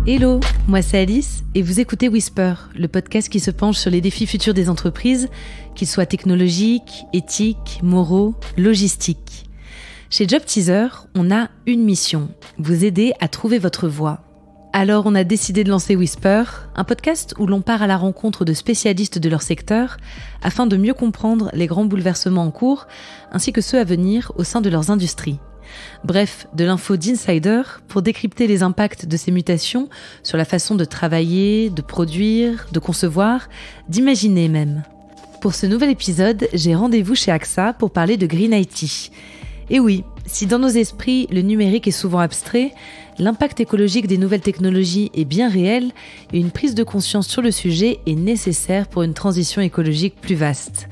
Hello, moi c'est Alice et vous écoutez Whisper, le podcast qui se penche sur les défis futurs des entreprises, qu'ils soient technologiques, éthiques, moraux, logistiques. Chez Job Teaser, on a une mission, vous aider à trouver votre voie. Alors on a décidé de lancer Whisper, un podcast où l'on part à la rencontre de spécialistes de leur secteur afin de mieux comprendre les grands bouleversements en cours ainsi que ceux à venir au sein de leurs industries. Bref, de l'info d'insider pour décrypter les impacts de ces mutations sur la façon de travailler, de produire, de concevoir, d'imaginer même. Pour ce nouvel épisode, j'ai rendez-vous chez AXA pour parler de Green IT. Et oui, si dans nos esprits, le numérique est souvent abstrait, l'impact écologique des nouvelles technologies est bien réel et une prise de conscience sur le sujet est nécessaire pour une transition écologique plus vaste.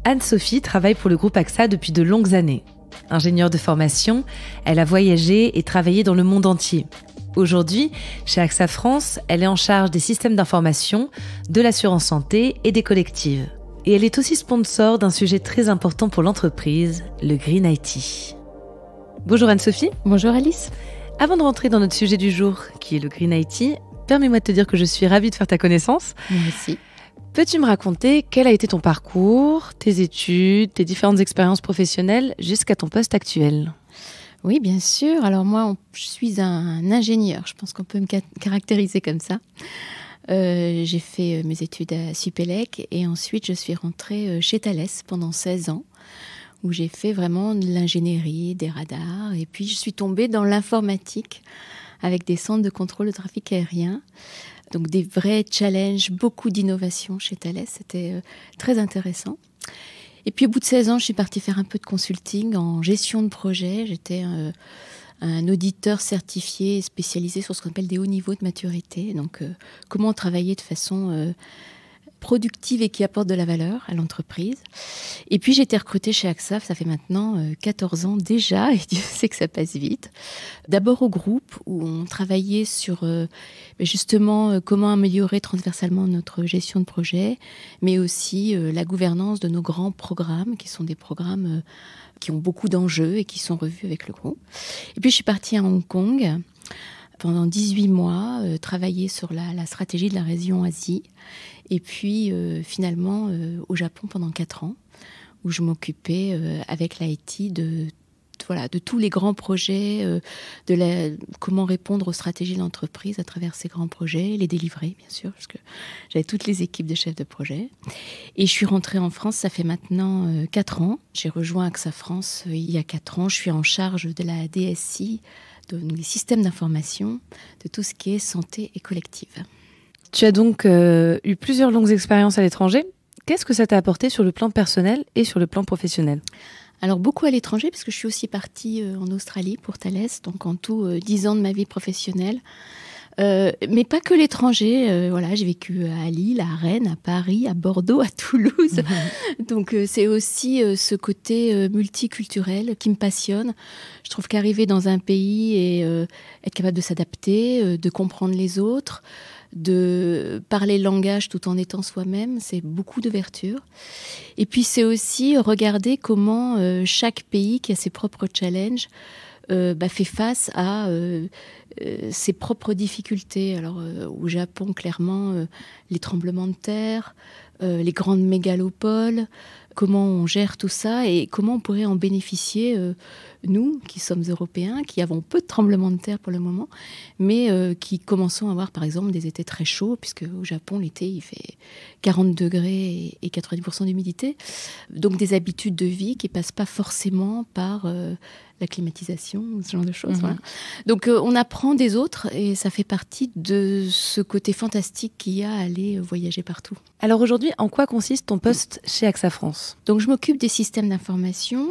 Anne-Sophie travaille pour le groupe AXA depuis de longues années. Ingénieure de formation, elle a voyagé et travaillé dans le monde entier. Aujourd'hui, chez AXA France, elle est en charge des systèmes d'information, de l'assurance santé et des collectives. Et elle est aussi sponsor d'un sujet très important pour l'entreprise, le Green IT. Bonjour Anne-Sophie. Bonjour Alice. Avant de rentrer dans notre sujet du jour, qui est le Green IT, permets-moi de te dire que je suis ravie de faire ta connaissance. Moi aussi. Peux-tu me raconter quel a été ton parcours, tes études, tes différentes expériences professionnelles jusqu'à ton poste actuel ? Oui, bien sûr. Alors moi, je suis un ingénieur. Je pense qu'on peut me caractériser comme ça. J'ai fait mes études à Supélec et ensuite je suis rentrée chez Thales pendant 16 ans où j'ai fait vraiment de l'ingénierie, des radars et puis je suis tombée dans l'informatique avec des centres de contrôle de trafic aérien. Donc des vrais challenges, beaucoup d'innovation chez Thales, c'était très intéressant. Et puis au bout de 16 ans, je suis partie faire un peu de consulting en gestion de projet. J'étais un auditeur certifié spécialisé sur ce qu'on appelle des hauts niveaux de maturité. Donc comment travailler de façon productive et qui apporte de la valeur à l'entreprise. Et puis j'ai été recrutée chez AXA, ça fait maintenant 14 ans déjà, et Dieu sait que ça passe vite. D'abord au groupe, où on travaillait sur justement comment améliorer transversalement notre gestion de projet, mais aussi la gouvernance de nos grands programmes, qui sont des programmes qui ont beaucoup d'enjeux et qui sont revus avec le groupe. Et puis je suis partie à Hong Kong pendant 18 mois, travailler sur la stratégie de la région Asie. Et puis finalement au Japon pendant 4 ans, où je m'occupais avec l'IT de tous les grands projets, comment répondre aux stratégies de l'entreprise à travers ces grands projets, les délivrer bien sûr, parce que j'avais toutes les équipes de chefs de projet. Et je suis rentrée en France, ça fait maintenant 4 ans. J'ai rejoint AXA France il y a 4 ans. Je suis en charge de la DSI, des systèmes d'information, de tout ce qui est santé et collective. Tu as donc eu plusieurs longues expériences à l'étranger. Qu'est-ce que ça t'a apporté sur le plan personnel et sur le plan professionnel ? Alors beaucoup à l'étranger, parce que je suis aussi partie en Australie pour Thales, donc en tout 10 ans de ma vie professionnelle. Mais pas que l'étranger, j'ai vécu à Lille, à Rennes, à Paris, à Bordeaux, à Toulouse. Donc c'est aussi ce côté multiculturel qui me passionne. Je trouve qu'arriver dans un pays et être capable de s'adapter, de comprendre les autres, de parler le langage tout en étant soi-même, c'est beaucoup d'ouverture. Et puis c'est aussi regarder comment chaque pays qui a ses propres challenges fait face à ses propres difficultés. Alors au Japon, clairement, les tremblements de terre, les grandes mégalopoles, comment on gère tout ça et comment on pourrait en bénéficier, nous, qui sommes Européens, qui avons peu de tremblements de terre pour le moment, mais qui commençons à avoir, par exemple, des étés très chauds, puisque au Japon, l'été, il fait 40 degrés et 90% d'humidité. Donc des habitudes de vie qui ne passent pas forcément par la climatisation, ce genre de choses. Voilà. Donc on apprend des autres et ça fait partie de ce côté fantastique qu'il y a à aller voyager partout. Alors aujourd'hui, en quoi consiste ton poste chez AXA France ? Donc je m'occupe des systèmes d'information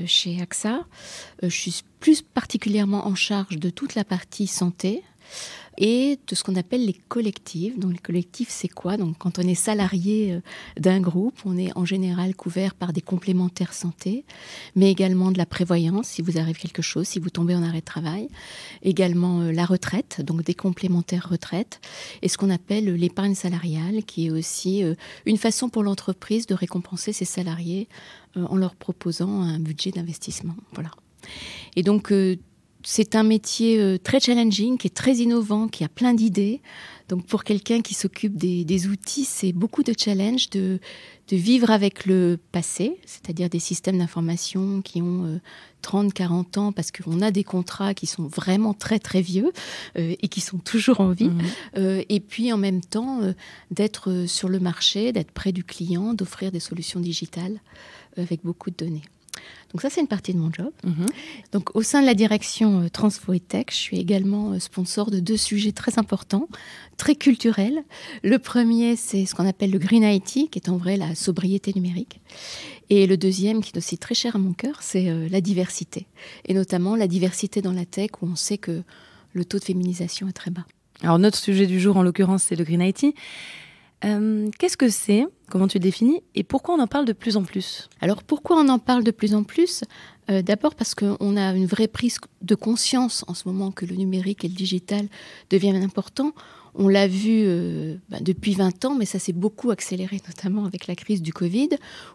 chez AXA. Je suis plus particulièrement en charge de toute la partie santé et de ce qu'on appelle les collectifs. Donc les collectifs, c'est quoi ? Donc quand on est salarié d'un groupe, on est en général couvert par des complémentaires santé, mais également de la prévoyance, si vous arrive quelque chose, si vous tombez en arrêt de travail. Également la retraite, donc des complémentaires retraite. Et ce qu'on appelle l'épargne salariale, qui est aussi une façon pour l'entreprise de récompenser ses salariés en leur proposant un budget d'investissement. Voilà. Et donc c'est un métier très challenging, qui est très innovant, qui a plein d'idées. Donc pour quelqu'un qui s'occupe des outils, c'est beaucoup de challenge de vivre avec le passé, c'est-à-dire des systèmes d'information qui ont 30, 40 ans, parce qu'on a des contrats qui sont vraiment très très vieux et qui sont toujours en vie. Et puis en même temps, d'être sur le marché, d'être près du client, d'offrir des solutions digitales avec beaucoup de données. Donc ça, c'est une partie de mon job. Donc au sein de la direction Transfo et Tech, je suis également sponsor de 2 sujets très importants, très culturels. Le premier, c'est ce qu'on appelle le Green IT, qui est en vrai la sobriété numérique. Et le deuxième, qui est aussi très cher à mon cœur, c'est la diversité. Et notamment la diversité dans la tech, où on sait que le taux de féminisation est très bas. Alors notre sujet du jour, en l'occurrence, c'est le Green IT. Qu'est-ce que c'est ? Comment tu le définis ? Et pourquoi on en parle de plus en plus ? Alors pourquoi on en parle de plus en plus ? D'abord parce qu'on a une vraie prise de conscience en ce moment que le numérique et le digital deviennent importants. On l'a vu depuis 20 ans, mais ça s'est beaucoup accéléré, notamment avec la crise du Covid,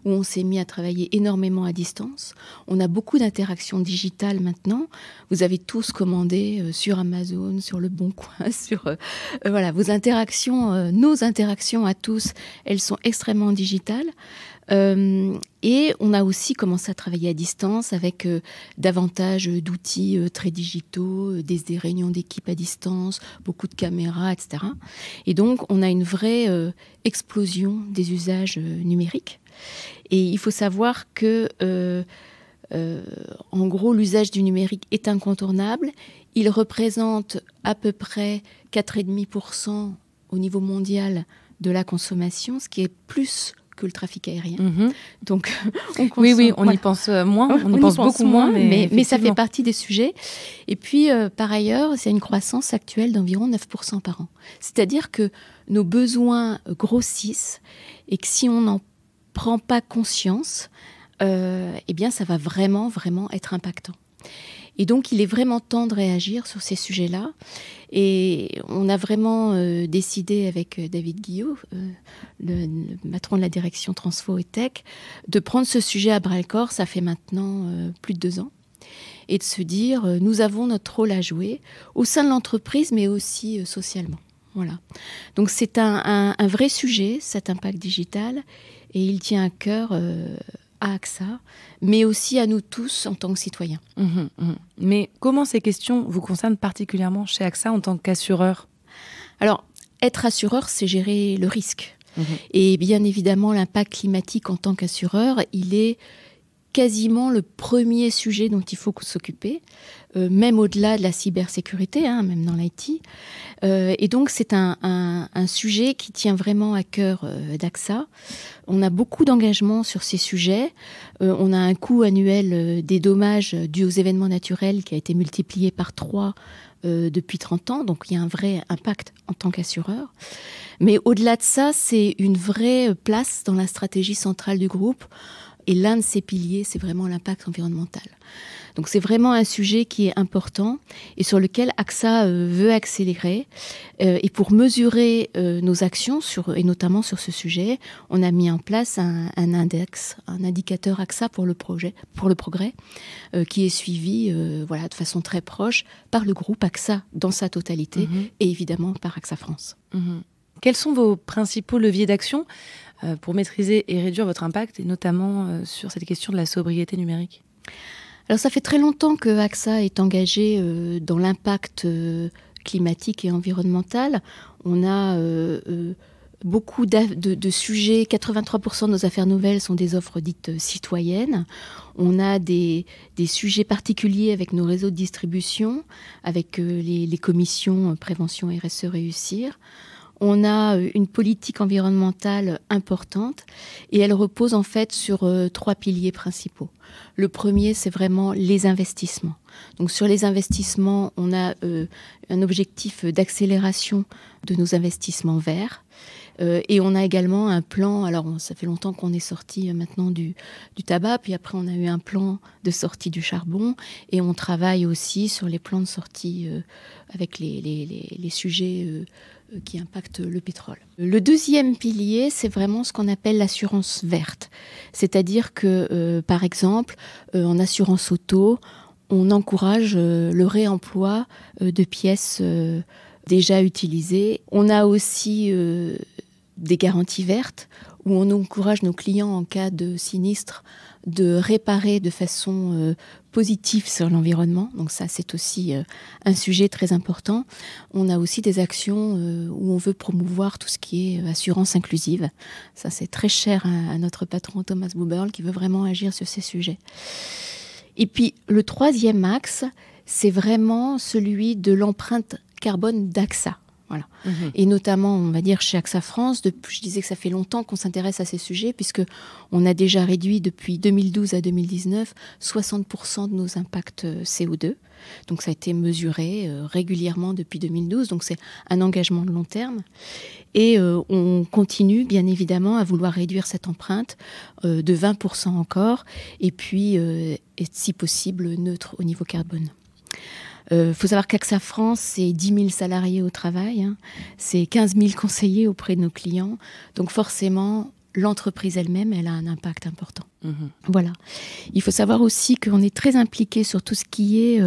où on s'est mis à travailler énormément à distance. On a beaucoup d'interactions digitales maintenant. Vous avez tous commandé sur Amazon, sur Le Bon Coin, voilà, vos interactions, nos interactions à tous, elles sont extrêmement digitales. Et on a aussi commencé à travailler à distance avec davantage d'outils très digitaux, des réunions d'équipe à distance, beaucoup de caméras, etc. Et donc, on a une vraie explosion des usages numériques. Et il faut savoir que, en gros, l'usage du numérique est incontournable. Il représente à peu près 4,5% au niveau mondial de la consommation, ce qui est plus que le trafic aérien. Donc, on y pense moins, on y pense beaucoup moins, mais ça fait partie des sujets. Et puis, par ailleurs, c'est une croissance actuelle d'environ 9% par an. C'est-à-dire que nos besoins grossissent et que si on n'en prend pas conscience, eh bien, ça va vraiment, vraiment être impactant. Et donc, il est vraiment temps de réagir sur ces sujets-là. Et on a vraiment décidé avec David Guillot, le patron de la direction Transfo et Tech, de prendre ce sujet à bras-le-corps. Ça fait maintenant plus de 2 ans. Et de se dire, nous avons notre rôle à jouer au sein de l'entreprise, mais aussi socialement. Voilà. Donc, c'est un vrai sujet, cet impact digital. Et il tient à cœur à AXA, mais aussi à nous tous en tant que citoyens. Mais comment ces questions vous concernent particulièrement chez AXA en tant qu'assureur ? Alors, être assureur, c'est gérer le risque. Et bien évidemment, l'impact climatique en tant qu'assureur, il est quasiment le premier sujet dont il faut s'occuper, même au-delà de la cybersécurité, même dans l'IT. Et donc, c'est un sujet qui tient vraiment à cœur d'AXA. On a beaucoup d'engagement sur ces sujets. On a un coût annuel des dommages dus aux événements naturels qui a été multiplié par 3 depuis 30 ans. Donc, il y a un vrai impact en tant qu'assureur. Mais au-delà de ça, c'est une vraie place dans la stratégie centrale du groupe. Et l'un de ces piliers, c'est vraiment l'impact environnemental. Donc c'est vraiment un sujet qui est important et sur lequel AXA veut accélérer. Et pour mesurer nos actions, et notamment sur ce sujet, on a mis en place un index, un indicateur AXA pour le progrès, qui est suivi de façon très proche par le groupe AXA dans sa totalité et évidemment par AXA France. Quels sont vos principaux leviers d'action pour maîtriser et réduire votre impact, et notamment sur cette question de la sobriété numérique ? Alors ça fait très longtemps que AXA est engagé dans l'impact climatique et environnemental. On a beaucoup de sujets, 83% de nos affaires nouvelles sont des offres dites citoyennes. On a des sujets particuliers avec nos réseaux de distribution, avec les commissions prévention RSE Réussir. On a une politique environnementale importante et elle repose en fait sur 3 piliers principaux. Le premier, c'est vraiment les investissements. Donc sur les investissements, on a un objectif d'accélération de nos investissements verts. Et on a également un plan, alors ça fait longtemps qu'on est sorti maintenant du tabac, puis après on a eu un plan de sortie du charbon, et on travaille aussi sur les plans de sortie avec les sujets qui impactent le pétrole. Le deuxième pilier, c'est vraiment ce qu'on appelle l'assurance verte. C'est-à-dire que, par exemple, en assurance auto, on encourage le réemploi de pièces déjà utilisées. On a aussi des garanties vertes où on encourage nos clients en cas de sinistre de réparer de façon positive sur l'environnement. Donc ça, c'est aussi un sujet très important. On a aussi des actions où on veut promouvoir tout ce qui est assurance inclusive. Ça, c'est très cher à notre patron Thomas Buberl qui veut vraiment agir sur ces sujets. Et puis, le troisième axe, c'est vraiment celui de l'empreinte carbone d'AXA. Voilà. Et notamment, on va dire, chez AXA France, je disais que ça fait longtemps qu'on s'intéresse à ces sujets, puisqu'on a déjà réduit depuis 2012 à 2019 60% de nos impacts CO2. Donc ça a été mesuré régulièrement depuis 2012, donc c'est un engagement de long terme. Et on continue, bien évidemment, à vouloir réduire cette empreinte de 20% encore, et puis, si possible, neutre au niveau carbone. Faut savoir qu'AXA France, c'est 10 000 salariés au travail, c'est 15 000 conseillers auprès de nos clients. Donc forcément, l'entreprise elle-même, elle a un impact important. Voilà. Il faut savoir aussi qu'on est très impliqué sur tout ce qui est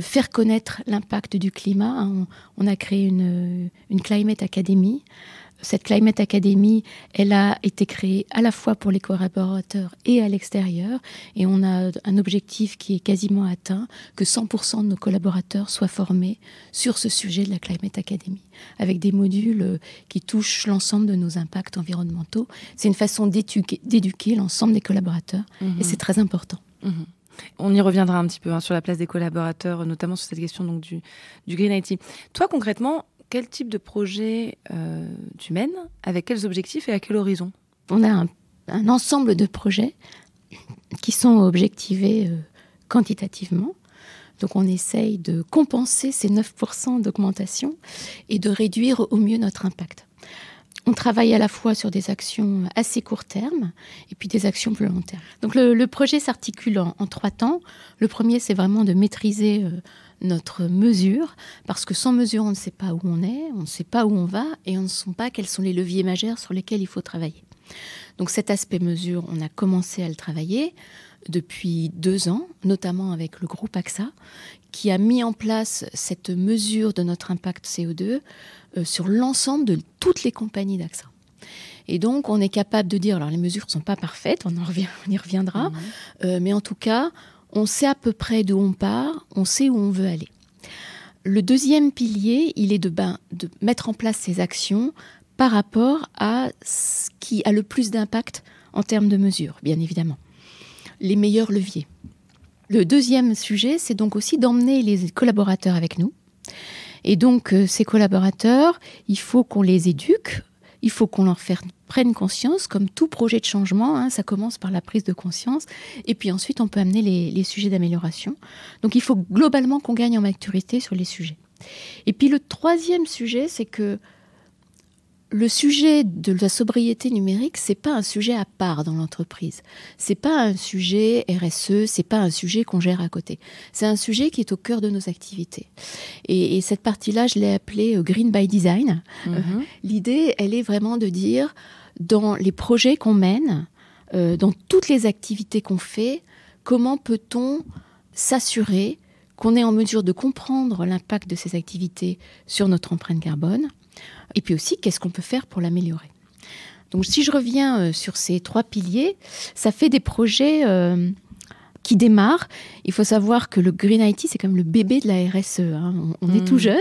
faire connaître l'impact du climat. On a créé une Climate Academy. Cette Climate Academy, elle a été créée à la fois pour les collaborateurs et à l'extérieur. Et on a un objectif qui est quasiment atteint, que 100% de nos collaborateurs soient formés sur ce sujet de la Climate Academy, avec des modules qui touchent l'ensemble de nos impacts environnementaux. C'est une façon d'éduquer l'ensemble des collaborateurs, et c'est très important. On y reviendra un petit peu sur la place des collaborateurs, notamment sur cette question donc, du Green IT. Toi, concrètement, quel type de projet tu mènes, avec quels objectifs et à quel horizon ? On a un ensemble de projets qui sont objectivés quantitativement. Donc on essaye de compenser ces 9% d'augmentation et de réduire au mieux notre impact. On travaille à la fois sur des actions assez court terme et puis des actions plus long terme. Donc le projet s'articule en 3 temps. Le premier, c'est vraiment de maîtriser notre mesure, parce que sans mesure, on ne sait pas où on est, on ne sait pas où on va, et on ne sait pas quels sont les leviers majeurs sur lesquels il faut travailler. Donc cet aspect mesure, on a commencé à le travailler depuis 2 ans, notamment avec le groupe AXA, qui a mis en place cette mesure de notre impact CO2 sur l'ensemble de toutes les compagnies d'AXA. Et donc, on est capable de dire, alors les mesures ne sont pas parfaites, on y reviendra, mais en tout cas, on sait à peu près d'où on part, on sait où on veut aller. Le deuxième pilier, il est de mettre en place ces actions par rapport à ce qui a le plus d'impact en termes de mesures, bien évidemment. Les meilleurs leviers. Le deuxième sujet, c'est donc aussi d'emmener les collaborateurs avec nous. Et donc, ces collaborateurs, il faut qu'on les éduque, il faut qu'on leur prenne conscience, comme tout projet de changement, ça commence par la prise de conscience, et puis ensuite on peut amener les sujets d'amélioration. Donc il faut globalement qu'on gagne en maturité sur les sujets. Et puis le troisième sujet, c'est que le sujet de la sobriété numérique, c'est pas un sujet à part dans l'entreprise. C'est pas un sujet RSE, c'est pas un sujet qu'on gère à côté. C'est un sujet qui est au cœur de nos activités. Et cette partie-là, je l'ai appelée Green by Design. L'idée, elle est vraiment de dire, dans les projets qu'on mène, dans toutes les activités qu'on fait, comment peut-on s'assurer qu'on est en mesure de comprendre l'impact de ces activités sur notre empreinte carbone ? Et puis aussi, qu'est-ce qu'on peut faire pour l'améliorer ? Donc, si je reviens sur ces 3 piliers, ça fait des projets qui démarrent. Il faut savoir que le Green IT, c'est comme le bébé de la RSE. On est tout jeune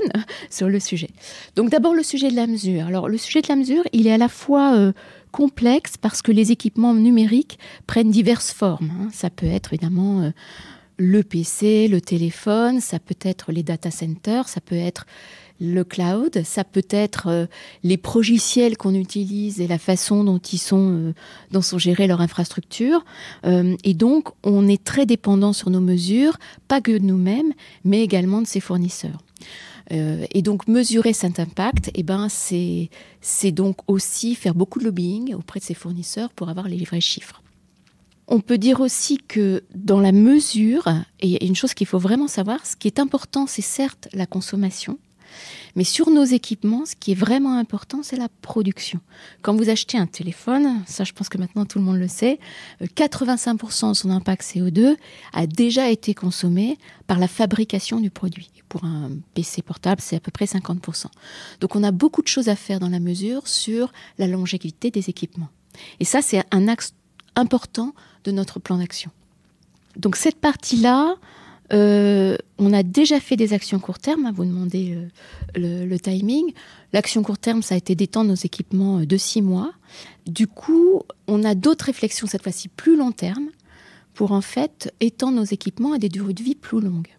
sur le sujet. Donc, d'abord, le sujet de la mesure. Alors, le sujet de la mesure, il est à la fois complexe parce que les équipements numériques prennent diverses formes. Ça peut être évidemment le PC, le téléphone, ça peut être les data centers, ça peut être le cloud, ça peut être les progiciels qu'on utilise et la façon dont sont gérées leurs infrastructures. Et donc, on est très dépendant sur nos mesures, pas que de nous-mêmes, mais également de ses fournisseurs. Et donc, mesurer cet impact, c'est donc aussi faire beaucoup de lobbying auprès de ses fournisseurs pour avoir les vrais chiffres. On peut dire aussi que dans la mesure, et une chose qu'il faut vraiment savoir, ce qui est important, c'est certes la consommation, Mais sur nos équipements, ce qui est vraiment important, c'est la production. Quand vous achetez un téléphone, ça je pense que maintenant tout le monde le sait, 85% de son impact CO2 a déjà été consommé par la fabrication du produit. Et pour un PC portable, c'est à peu près 50%. Donc on a beaucoup de choses à faire dans la mesure sur la longévité des équipements. Et ça, c'est un axe important de notre plan d'action. Donc cette partie-là, on a déjà fait des actions court terme, hein, vous demandez le timing. L'action court terme, ça a été d'étendre nos équipements de 6 mois. Du coup, on a d'autres réflexions, cette fois-ci plus long terme, pour en fait étendre nos équipements à des durées de vie plus longues.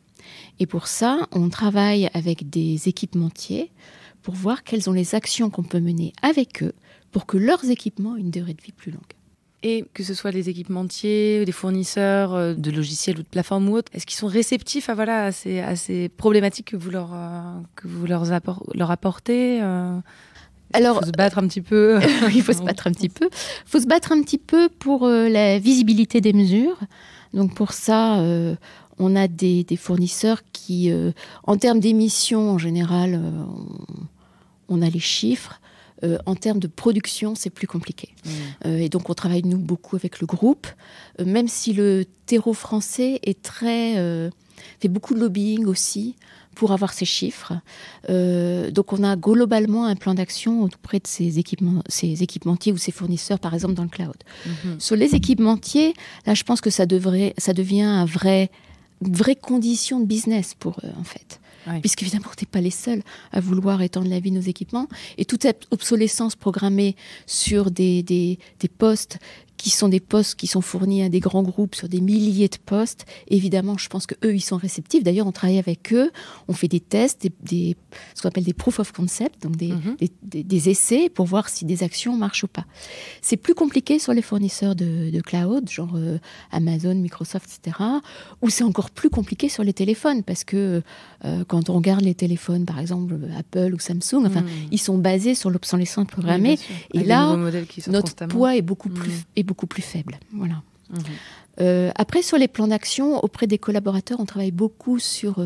Et pour ça, on travaille avec des équipementiers pour voir quelles sont les actions qu'on peut mener avec eux pour que leurs équipements aient une durée de vie plus longue. Et que ce soit les équipementiers, des fournisseurs de logiciels ou de plateformes ou autres, est-ce qu'ils sont réceptifs à ces problématiques que vous leur apportez Alors, il faut se battre un petit peu. Il faut se battre un petit peu. Il faut se battre un petit peu pour la visibilité des mesures. Donc pour ça, on a des fournisseurs qui, en termes d'émissions, en général, on a les chiffres. En termes de production, c'est plus compliqué. Et donc, on travaille, nous, beaucoup avec le groupe, même si le terreau français est fait beaucoup de lobbying aussi pour avoir ces chiffres. Donc, on a globalement un plan d'action auprès de ces équipementiers ou ces fournisseurs, par exemple, dans le cloud. Sur les équipementiers, là, je pense que ça devient une vraie condition de business pour eux, en fait. Oui. Puisque évidemment, on n'est pas les seuls à vouloir étendre la vie de nos équipements. Et toute cette obsolescence programmée sur des postes qui sont fournis à des grands groupes sur des milliers de postes, évidemment, je pense qu'eux, ils sont réceptifs. D'ailleurs, on travaille avec eux, on fait des tests, ce qu'on appelle des proof of concept, donc des essais pour voir si des actions marchent ou pas. C'est plus compliqué sur les fournisseurs de cloud, genre Amazon, Microsoft, etc., ou c'est encore plus compliqué sur les téléphones, parce que quand on regarde les téléphones, par exemple, Apple ou Samsung, ils sont basés sur l'obsolescence programmée. Oui, et là, notre poids est beaucoup plus faible. Voilà. Après, sur les plans d'action, auprès des collaborateurs, on travaille beaucoup sur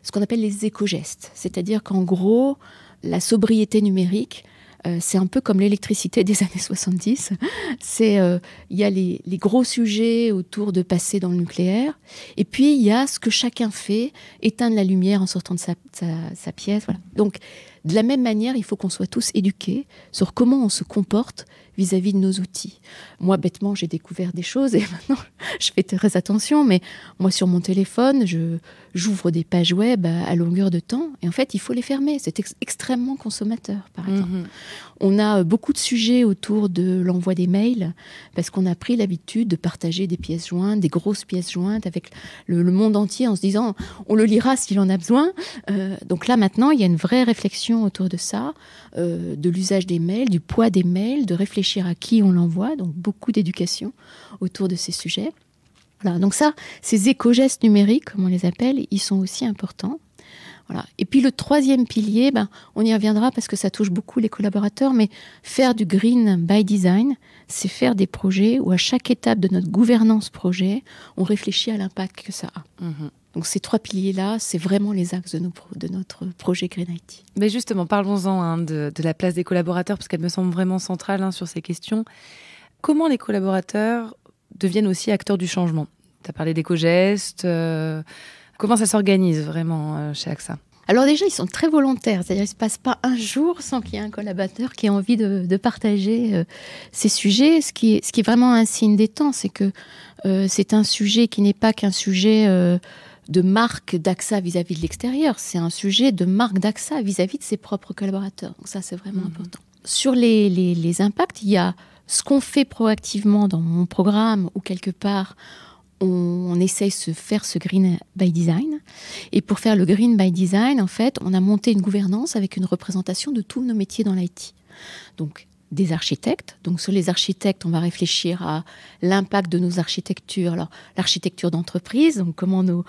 ce qu'on appelle les éco-gestes. C'est-à-dire qu'en gros, la sobriété numérique, c'est un peu comme l'électricité des années 70. Il y a les gros sujets autour de passer dans le nucléaire. Et puis, il y a ce que chacun fait, éteindre la lumière en sortant de sa pièce. Voilà. Donc, de la même manière, il faut qu'on soit tous éduqués sur comment on se comporte vis-à-vis de nos outils. Moi, bêtement, j'ai découvert des choses et maintenant, je fais très attention. Mais moi, sur mon téléphone, j'ouvre des pages web à longueur de temps. Et en fait, il faut les fermer. C'est extrêmement consommateur, par exemple. On a beaucoup de sujets autour de l'envoi des mails parce qu'on a pris l'habitude de partager des pièces jointes, des grosses pièces jointes avec le monde entier en se disant on le lira s'il en a besoin. Donc là, maintenant, il y a une vraie réflexion autour de ça, de l'usage des mails, du poids des mails, de réfléchir à qui on l'envoie, donc beaucoup d'éducation autour de ces sujets. Voilà, donc ça, ces éco-gestes numériques, comme on les appelle, ils sont aussi importants. Voilà. Et puis le troisième pilier, on y reviendra parce que ça touche beaucoup les collaborateurs, mais faire du green by design, c'est faire des projets où à chaque étape de notre gouvernance projet, on réfléchit à l'impact que ça a. Donc ces 3 piliers-là, c'est vraiment les axes de notre projet Green IT. Mais justement, parlons-en de la place des collaborateurs, parce qu'elle me semble vraiment centrale sur ces questions. Comment les collaborateurs deviennent aussi acteurs du changement ? Tu as parlé d'éco-gestes. Comment ça s'organise vraiment chez AXA ? Alors déjà, ils sont très volontaires. C'est-à-dire qu'il ne se passe pas un jour sans qu'il y ait un collaborateur qui ait envie de partager ces sujets. Ce qui est vraiment un signe des temps, c'est que c'est un sujet qui n'est pas qu'un sujet de marque d'AXA vis-à-vis de l'extérieur. C'est un sujet de marque d'AXA vis-à-vis de ses propres collaborateurs. Donc ça, c'est vraiment important. Sur les impacts, il y a ce qu'on fait proactivement dans mon programme ou quelque part, on essaye de faire ce Green by Design. Et pour faire le Green by Design, en fait, on a monté une gouvernance avec une représentation de tous nos métiers dans l'IT. Donc, des architectes. Donc sur les architectes, on va réfléchir à l'impact de nos architectures. Alors l'architecture d'entreprise, donc comment nos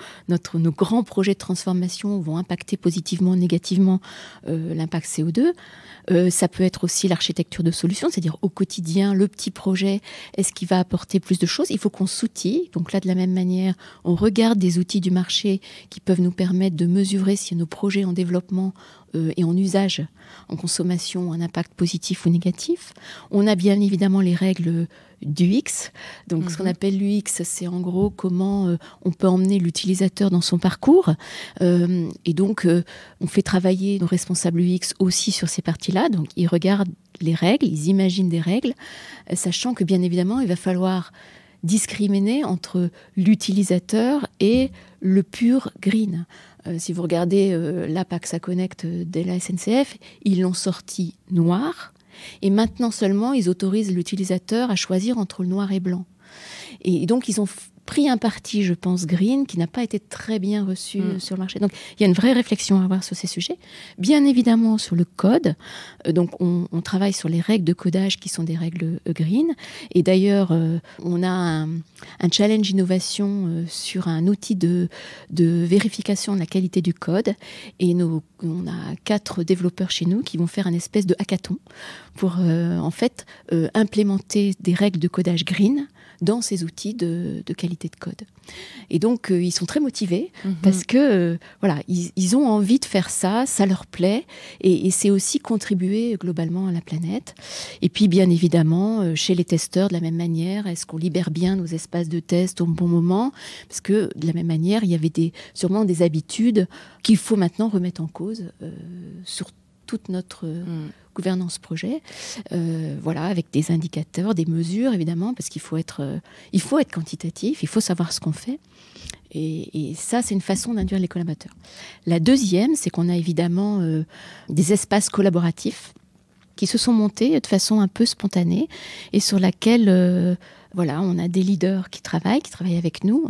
grands projets de transformation vont impacter positivement, négativement l'impact CO2. Ça peut être aussi l'architecture de solutions, c'est-à-dire au quotidien, le petit projet, est-ce qu'il va apporter plus de choses? Il faut qu'on s'outille. Donc là, de la même manière, on regarde des outils du marché qui peuvent nous permettre de mesurer si nos projets en développement et en usage, en consommation, ont un impact positif ou négatif. On a bien évidemment les règles du X. Donc, ce qu'on appelle l'UX, c'est en gros comment on peut emmener l'utilisateur dans son parcours. Et donc, on fait travailler nos responsables UX aussi sur ces parties-là. Donc, ils regardent les règles, ils imaginent des règles, sachant que bien évidemment, il va falloir discriminer entre l'utilisateur et le pur green. Si vous regardez l'app AXA Connect de la SNCF, ils l'ont sorti noir. Et maintenant seulement, ils autorisent l'utilisateur à choisir entre le noir et blanc. Et donc, ils ont pris un parti, je pense, green, qui n'a pas été très bien reçu sur le marché. Donc, il y a une vraie réflexion à avoir sur ces sujets. Bien évidemment, sur le code. Donc, on travaille sur les règles de codage qui sont des règles green. Et d'ailleurs, on a un challenge innovation sur un outil de vérification de la qualité du code. Et on a 4 développeurs chez nous qui vont faire un espèce de hackathon pour, implémenter des règles de codage green dans ces outils de qualité de code. Et donc, ils sont très motivés parce que, ils ont envie de faire ça, ça leur plaît, et c'est aussi contribuer globalement à la planète. Et puis, bien évidemment, chez les testeurs, de la même manière, est-ce qu'on libère bien nos espaces de test au bon moment? Parce que, de la même manière, il y avait sûrement des habitudes qu'il faut maintenant remettre en cause sur toute notre gouvernance projet, avec des indicateurs, des mesures évidemment, parce qu'il faut être quantitatif, il faut savoir ce qu'on fait. Et ça, c'est une façon d'induire les collaborateurs. La deuxième, c'est qu'on a évidemment des espaces collaboratifs qui se sont montés de façon un peu spontanée et sur laquelle on a des leaders qui travaillent avec nous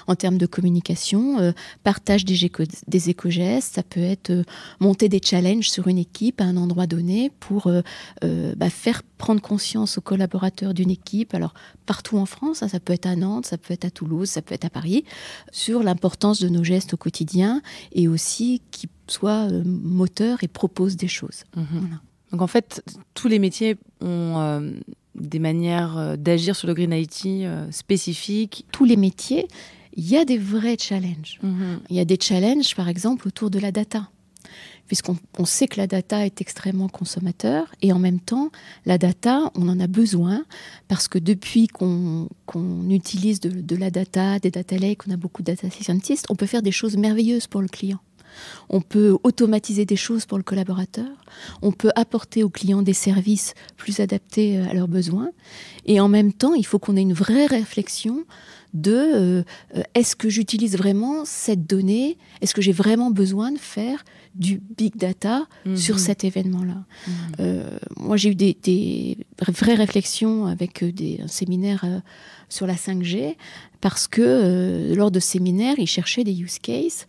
en termes de communication, partage des éco-gestes, ça peut être monter des challenges sur une équipe à un endroit donné pour faire prendre conscience aux collaborateurs d'une équipe, alors partout en France, ça peut être à Nantes, ça peut être à Toulouse, ça peut être à Paris, sur l'importance de nos gestes au quotidien et aussi qu'ils soient moteurs et proposent des choses. Voilà. Donc en fait, tous les métiers ont des manières d'agir sur le Green IT spécifiques. Tous les métiers, il y a des vrais challenges. Il y a des challenges, par exemple, autour de la data. Puisqu'on sait que la data est extrêmement consommateur et en même temps, la data, on en a besoin parce que depuis qu'on utilise de la data, des data lakes, on a beaucoup de data scientists, on peut faire des choses merveilleuses pour le client. On peut automatiser des choses pour le collaborateur. On peut apporter aux clients des services plus adaptés à leurs besoins. Et en même temps, il faut qu'on ait une vraie réflexion de est-ce que j'utilise vraiment cette donnée? Est-ce que j'ai vraiment besoin de faire du big data sur cet événement-là? Moi, j'ai eu des vraies réflexions avec un séminaire sur la 5G parce que lors de séminaires, ils cherchaient des use cases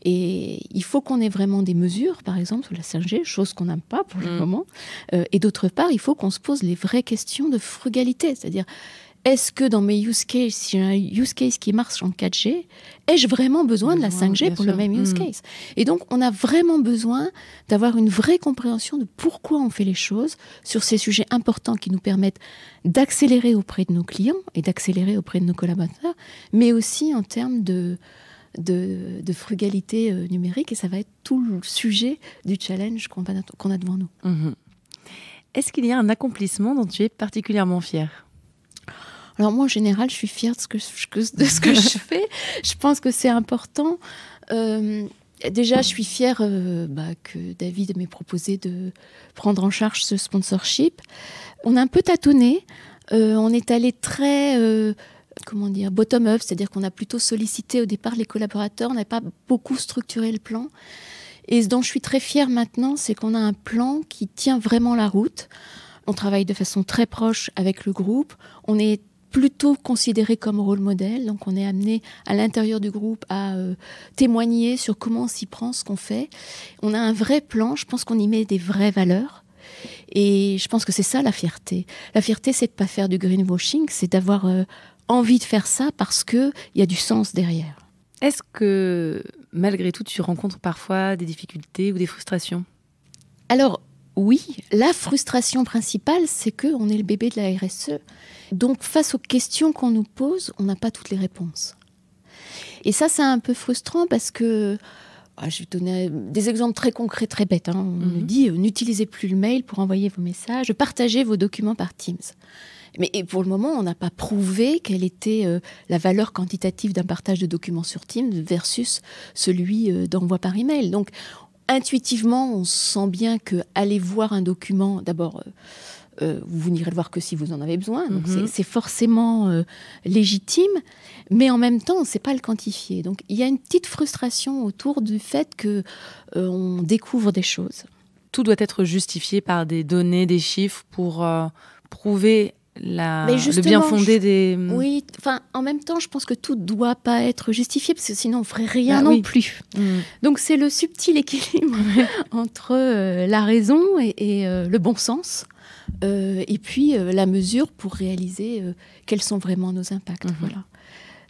et il faut qu'on ait vraiment des mesures, par exemple, sur la 5G, chose qu'on n'a pas pour le moment. Et d'autre part, il faut qu'on se pose les vraies questions de frugalité, c'est-à-dire est-ce que dans mes use cases, si j'ai un use case qui marche en 4G, ai-je vraiment besoin de la 5G pour le même use case? Et donc, on a vraiment besoin d'avoir une vraie compréhension de pourquoi on fait les choses sur ces sujets importants qui nous permettent d'accélérer auprès de nos clients et d'accélérer auprès de nos collaborateurs, mais aussi en termes de frugalité numérique. Et ça va être tout le sujet du challenge qu'on a devant nous. Est-ce qu'il y a un accomplissement dont tu es particulièrement fière ? Alors moi, en général, je suis fière de ce que je fais. Je pense que c'est important. Déjà, je suis fière que David m'ait proposé de prendre en charge ce sponsorship. On a un peu tâtonné. On est allé très bottom-up, c'est-à-dire qu'on a plutôt sollicité au départ les collaborateurs. On n'a pas beaucoup structuré le plan. Et ce dont je suis très fière maintenant, c'est qu'on a un plan qui tient vraiment la route. On travaille de façon très proche avec le groupe. On est plutôt considéré comme rôle modèle. Donc, on est amené à l'intérieur du groupe à témoigner sur comment on s'y prend, ce qu'on fait. On a un vrai plan. Je pense qu'on y met des vraies valeurs. Et je pense que c'est ça la fierté. La fierté, c'est de ne pas faire du greenwashing, c'est d'avoir envie de faire ça parce qu'il y a du sens derrière. Est-ce que, malgré tout, tu rencontres parfois des difficultés ou des frustrations ? Alors, oui, la frustration principale, c'est qu'on est le bébé de la RSE. Donc, face aux questions qu'on nous pose, on n'a pas toutes les réponses. Et ça, c'est un peu frustrant parce que, je vais donner des exemples très concrets, très bêtes. On nous dit, n'utilisez plus le mail pour envoyer vos messages, partagez vos documents par Teams. Mais pour le moment, on n'a pas prouvé quelle était la valeur quantitative d'un partage de documents sur Teams versus celui d'envoi par email. Donc, intuitivement, on sent bien que aller voir un document, d'abord, vous n'irez le voir que si vous en avez besoin. Donc, c'est forcément légitime, mais en même temps, on ne sait pas le quantifier. Donc, il y a une petite frustration autour du fait qu'on découvre des choses. Tout doit être justifié par des données, des chiffres pour prouver le bien fondé des... Oui, en même temps, je pense que tout ne doit pas être justifié, parce que sinon, on ne ferait rien non plus. Donc, c'est le subtil équilibre entre la raison et le bon sens, et puis la mesure pour réaliser quels sont vraiment nos impacts. Voilà.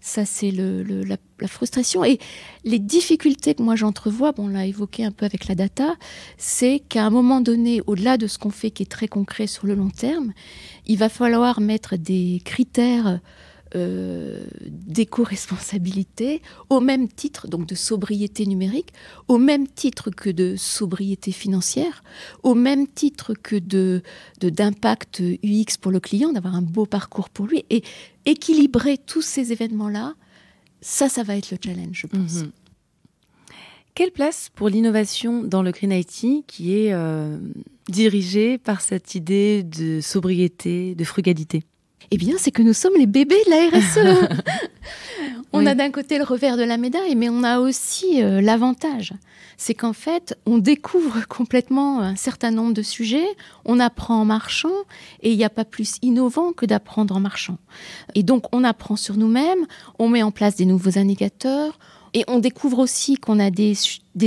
Ça, c'est la frustration. Et les difficultés que moi j'entrevois, on l'a évoqué un peu avec la data, c'est qu'à un moment donné, au-delà de ce qu'on fait qui est très concret sur le long terme, il va falloir mettre des critères d'éco-responsabilité au même titre, donc de sobriété numérique, au même titre que de sobriété financière, au même titre que d'impact UX pour le client, d'avoir un beau parcours pour lui, et équilibrer tous ces événements-là, ça va être le challenge, je pense. Quelle place pour l'innovation dans le Green IT qui est dirigée par cette idée de sobriété, de frugalité ? Eh bien, c'est que nous sommes les bébés de la RSE. On a d'un côté le revers de la médaille, mais on a aussi l'avantage. C'est qu'en fait, on découvre complètement un certain nombre de sujets, on apprend en marchant, et il n'y a pas plus innovant que d'apprendre en marchant. Et donc, on apprend sur nous-mêmes, on met en place des nouveaux indicateurs, et on découvre aussi qu'on a des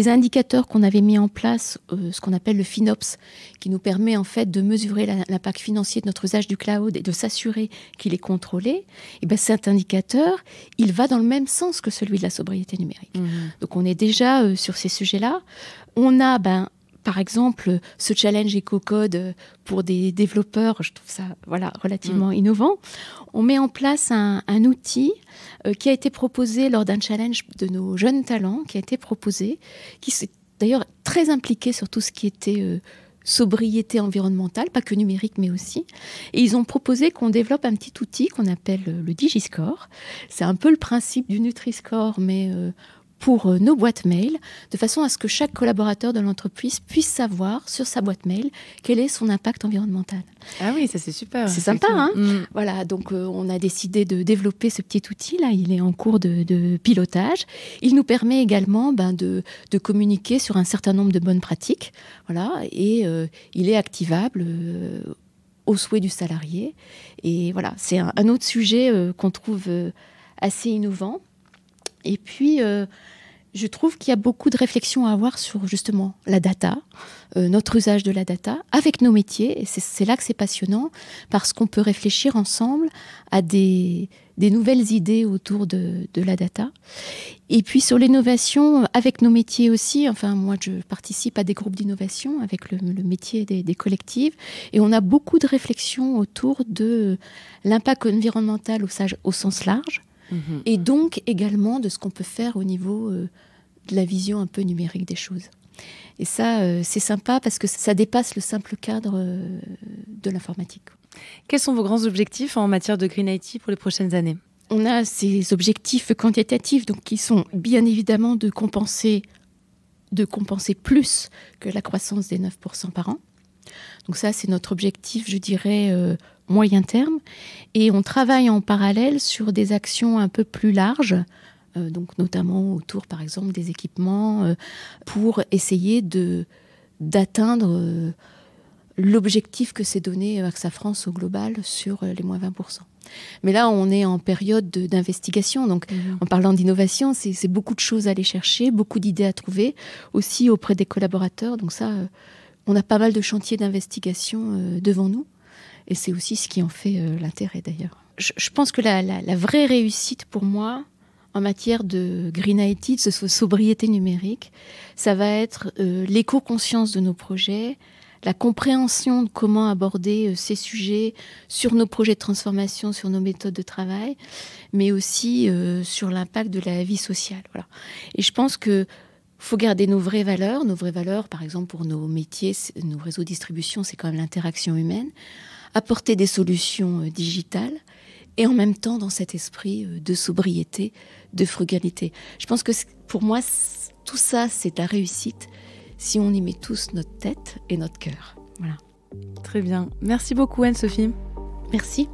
indicateurs qu'on avait mis en place, ce qu'on appelle le FinOps, qui nous permet en fait de mesurer l'impact financier de notre usage du cloud et de s'assurer qu'il est contrôlé. Et bien cet indicateur, il va dans le même sens que celui de la sobriété numérique. Donc on est déjà sur ces sujets-là. On a par exemple, ce challenge EcoCode pour des développeurs, je trouve ça relativement innovant. On met en place un outil qui a été proposé lors d'un challenge de nos jeunes talents, qui s'est d'ailleurs très impliqué sur tout ce qui était sobriété environnementale, pas que numérique, mais aussi. Et ils ont proposé qu'on développe un petit outil qu'on appelle le DigiScore. C'est un peu le principe du Nutri-Score, mais pour nos boîtes mail, de façon à ce que chaque collaborateur de l'entreprise puisse savoir sur sa boîte mail quel est son impact environnemental. Ah oui, ça c'est super. C'est sympa, hein ? Voilà, donc on a décidé de développer ce petit outil-là. Il est en cours de pilotage. Il nous permet également de communiquer sur un certain nombre de bonnes pratiques. Voilà, et il est activable au souhait du salarié. Et voilà, c'est un autre sujet qu'on trouve assez innovant. Et puis, je trouve qu'il y a beaucoup de réflexions à avoir sur justement la data, notre usage de la data, avec nos métiers. Et c'est là que c'est passionnant, parce qu'on peut réfléchir ensemble à des nouvelles idées autour de la data. Et puis sur l'innovation, avec nos métiers aussi, moi je participe à des groupes d'innovation avec le métier des collectifs. Et on a beaucoup de réflexions autour de l'impact environnemental au sens large. Et donc également de ce qu'on peut faire au niveau de la vision un peu numérique des choses. Et ça, c'est sympa parce que ça dépasse le simple cadre de l'informatique. Quels sont vos grands objectifs en matière de Green IT pour les prochaines années ? On a ces objectifs quantitatifs donc, qui sont bien évidemment de compenser plus que la croissance des 9% par an. Donc ça, c'est notre objectif, je dirais, moyen terme. Et on travaille en parallèle sur des actions un peu plus larges, donc notamment autour, par exemple, des équipements, pour essayer d'atteindre l'objectif que s'est donné AXA France au global sur les moins 20%. Mais là, on est en période d'investigation. Donc, en parlant d'innovation, c'est beaucoup de choses à aller chercher, beaucoup d'idées à trouver, aussi auprès des collaborateurs. Donc ça, on a pas mal de chantiers d'investigation devant nous. Et c'est aussi ce qui en fait l'intérêt d'ailleurs. Je pense que la vraie réussite pour moi, en matière de green IT, de sobriété numérique, ça va être l'éco-conscience de nos projets, la compréhension de comment aborder ces sujets sur nos projets de transformation, sur nos méthodes de travail, mais aussi sur l'impact de la vie sociale. Voilà. Et je pense qu'il faut garder nos vraies valeurs. Nos vraies valeurs, par exemple, pour nos métiers, nos réseaux de distribution, c'est quand même l'interaction humaine. Apporter des solutions digitales et en même temps dans cet esprit de sobriété, de frugalité. Je pense que pour moi, tout ça, c'est la réussite si on y met tous notre tête et notre cœur. Voilà. Très bien. Merci beaucoup Anne-Sophie. Merci.